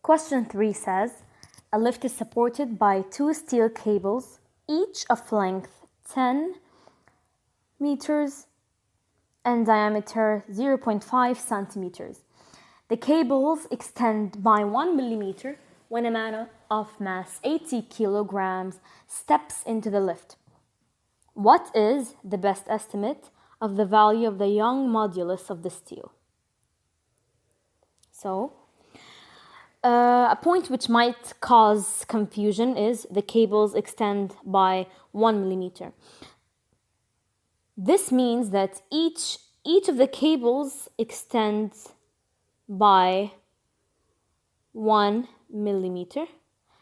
Question 3 says, a lift is supported by two steel cables, each of length 10 meters and diameter 0.5 centimeters. The cables extend by 1 millimeter when a man of mass 80 kilograms steps into the lift. What is the best estimate of the value of the Young modulus of the steel? So, a point which might cause confusion is the cables extend by 1 millimeter. This means that each of the cables extends by 1 millimeter.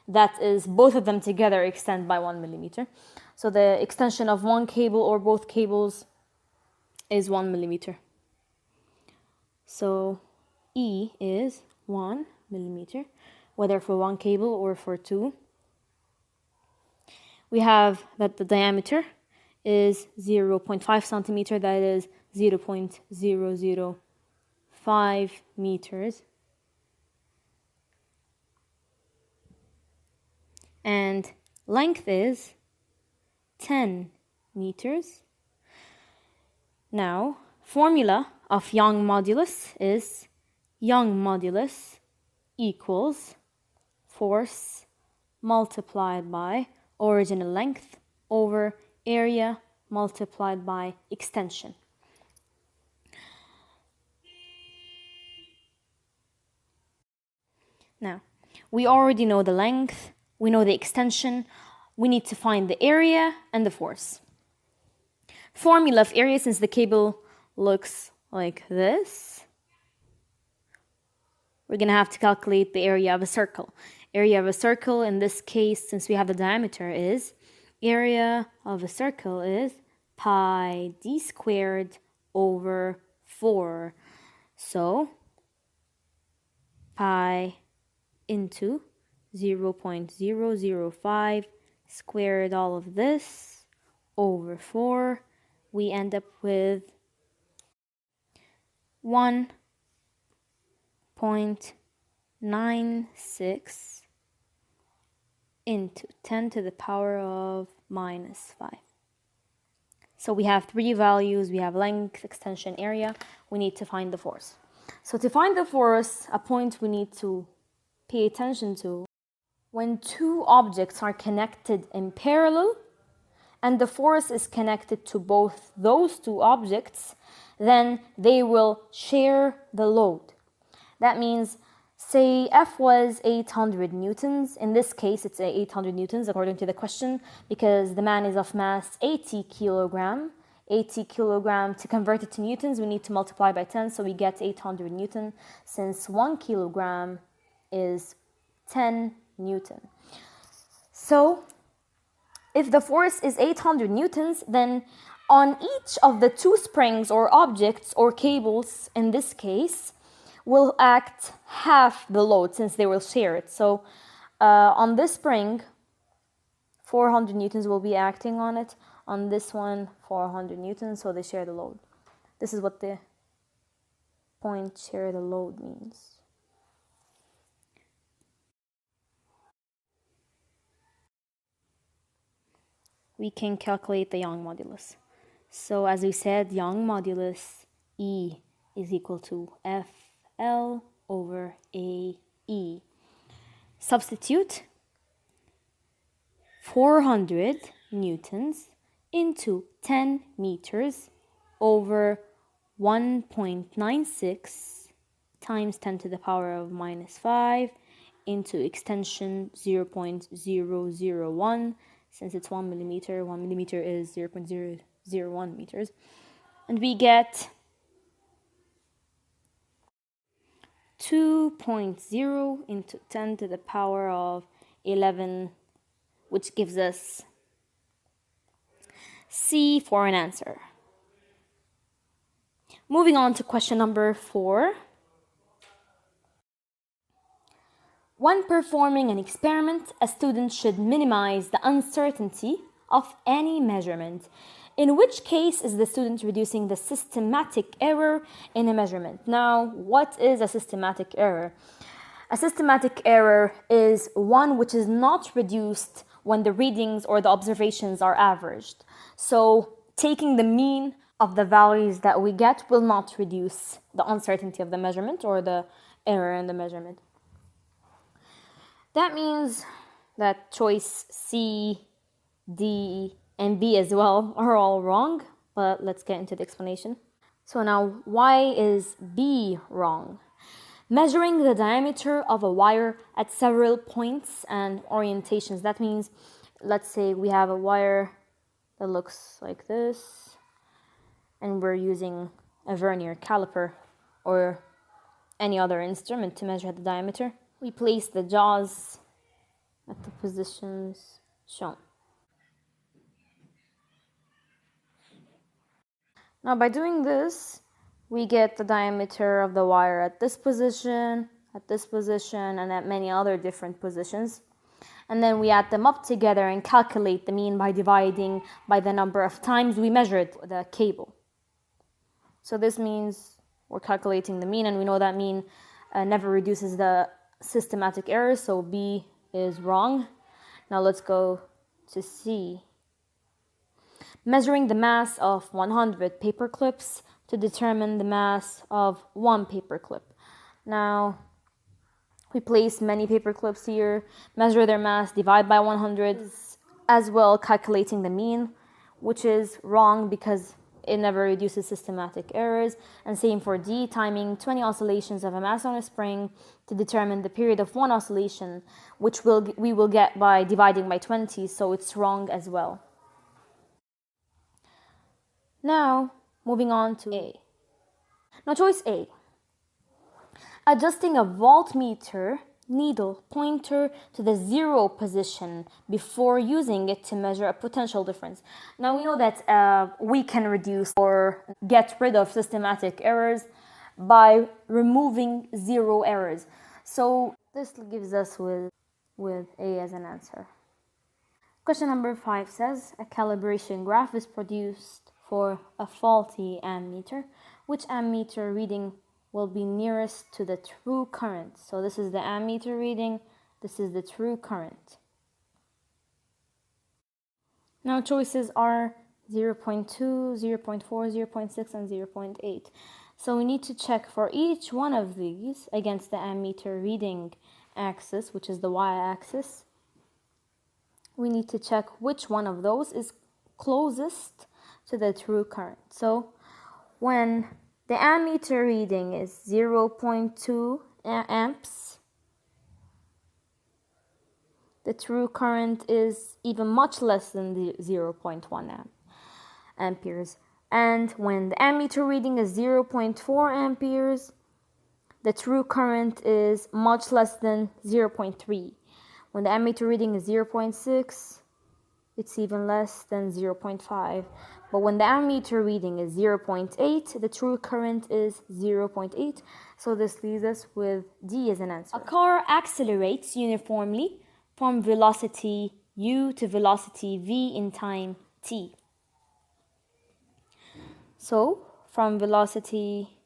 That is, both of them together extend by 1 millimeter. So the extension of one cable or both cables is 1 millimeter. So E is 1 millimeter, whether for one cable or for two. We have that the diameter is 0.5 centimeter, that is 0.005 meters. And length is 10 meters. Now, formula of Young modulus is Young modulus equals force multiplied by original length over area multiplied by extension. Now, we already know the length, we know the extension, we need to find the area and the force. Formula of area, since the cable looks like this, we're going to have to calculate the area of a circle. Area of a circle, in this case, since we have the diameter, is area of a circle is pi d squared over 4. So, pi into 0.005 squared all of this over 4. We end up with 1.96 into 10 to the power of minus 5. So we have three values. We have length, extension, area. We need to find the force. So to find the force, a point we need to pay attention to, when two objects are connected in parallel and the force is connected to both those two objects, then they will share the load. That means, say F was 800 newtons. In this case, it's 800 newtons according to the question, because the man is of mass 80 kilogram. 80 kilogram, to convert it to newtons, we need to multiply by 10, so we get 800 newton, since 1 kilogram is 10 newton. So, if the force is 800 newtons, then on each of the two springs or objects or cables, in this case, will act half the load since they will share it. So on this spring, 400 newtons will be acting on it. On this one, 400 newtons, so they share the load. This is what the point share the load means. We can calculate the Young modulus. So as we said, Young modulus E is equal to FL over AE. Substitute 400 newtons into 10 meters over 1.96 times 10 to the power of minus 5 into extension 0.001. Since it's 1 millimeter, 1 millimeter is 0.001 meters. And we get 2.0 into 10 to the power of 11, which gives us C for an answer. Moving on to question number 4. When performing an experiment, a student should minimize the uncertainty of any measurement. In which case is the student reducing the systematic error in a measurement? Now, what is a systematic error? A systematic error is one which is not reduced when the readings or the observations are averaged. So taking the mean of the values that we get will not reduce the uncertainty of the measurement or the error in the measurement. That means that choice C, D, and B as well are all wrong, but let's get into the explanation. So now, why is B wrong? Measuring the diameter of a wire at several points and orientations. That means, let's say we have a wire that looks like this, and we're using a vernier caliper or any other instrument to measure the diameter. We place the jaws at the positions shown. Now, by doing this, we get the diameter of the wire at this position, and at many other different positions. And then we add them up together and calculate the mean by dividing by the number of times we measured the cable. So this means we're calculating the mean, and we know that mean never reduces the systematic error, so B is wrong. Now let's go to C. Measuring the mass of 100 paper clips to determine the mass of one paper clip. Now, we place many paper clips here, measure their mass, divide by 100, as well calculating the mean, which is wrong because it never reduces systematic errors. And same for D, timing 20 oscillations of a mass on a spring to determine the period of one oscillation, which we will get by dividing by 20, so it's wrong as well. Now, moving on to A. Now, choice A. Adjusting a voltmeter needle pointer to the 0 position before using it to measure a potential difference. Now, we know that we can reduce or get rid of systematic errors by removing 0 errors. So, this gives us with A as an answer. Question number 5 says, a calibration graph is produced for a faulty ammeter. Which ammeter reading will be nearest to the true current? So this is the ammeter reading, this is the true current. Now choices are 0.2, 0.4, 0.6, and 0.8. So we need to check for each one of these against the ammeter reading axis, which is the y-axis. We need to check which one of those is closest to the true current. So when the ammeter reading is 0.2 amps, the true current is even much less than the 0.1 amperes. And when the ammeter reading is 0.4 amperes, the true current is much less than 0.3. When the ammeter reading is 0.6, it's even less than 0.5. But when the ammeter reading is 0.8, the true current is 0.8. So this leaves us with D as an answer. A car accelerates uniformly from velocity u to velocity v in time t. So from velocity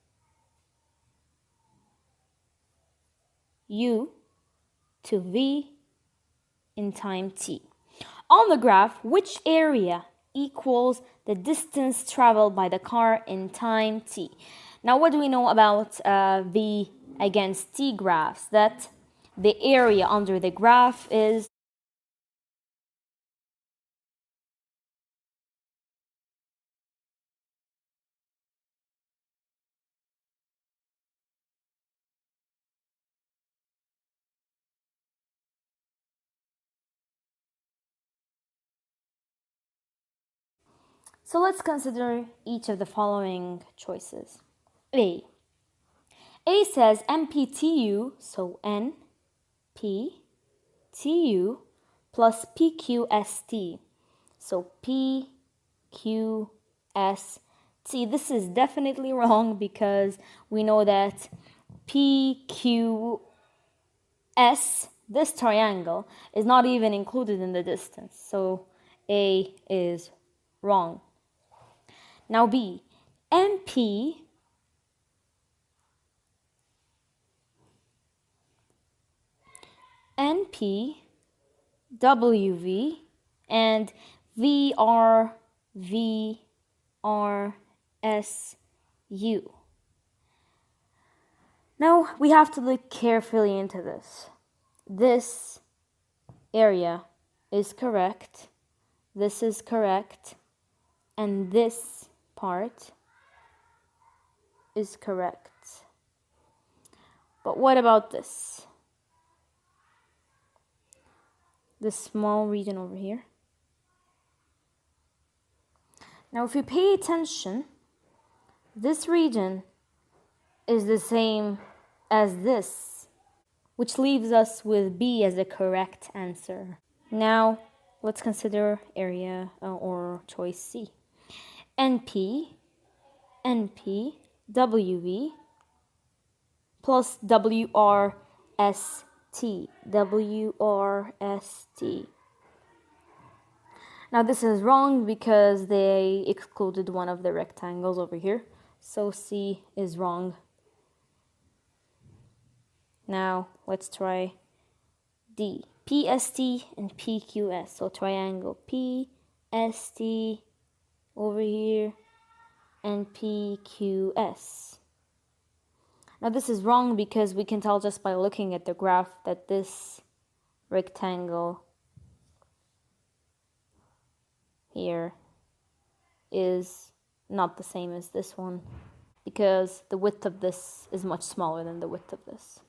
u to v in time t. On the graph, which area equals the distance traveled by the car in time t? Now, what do we know about v against t graphs? That the area under the graph is So let's consider each of the following choices. A says NPTU, so NPTU plus PQST. So PQST. This is definitely wrong because we know that PQS, this triangle, is not even included in the distance. So A is wrong. Now B, NP NP, WV, and VRSU. Now we have to look carefully into this. This area is correct, this is correct, and this part is correct. But what about this? This small region over here. Now if you pay attention, this region is the same as this, which leaves us with B as the correct answer. Now let's consider area or choice C. NP, WV plus WRST. Now this is wrong because they excluded one of the rectangles over here. So C is wrong. Now let's try D. PST and PQS. So triangle PST over here and PQS. Now this is wrong because we can tell just by looking at the graph that this rectangle here is not the same as this one, because the width of this is much smaller than the width of this.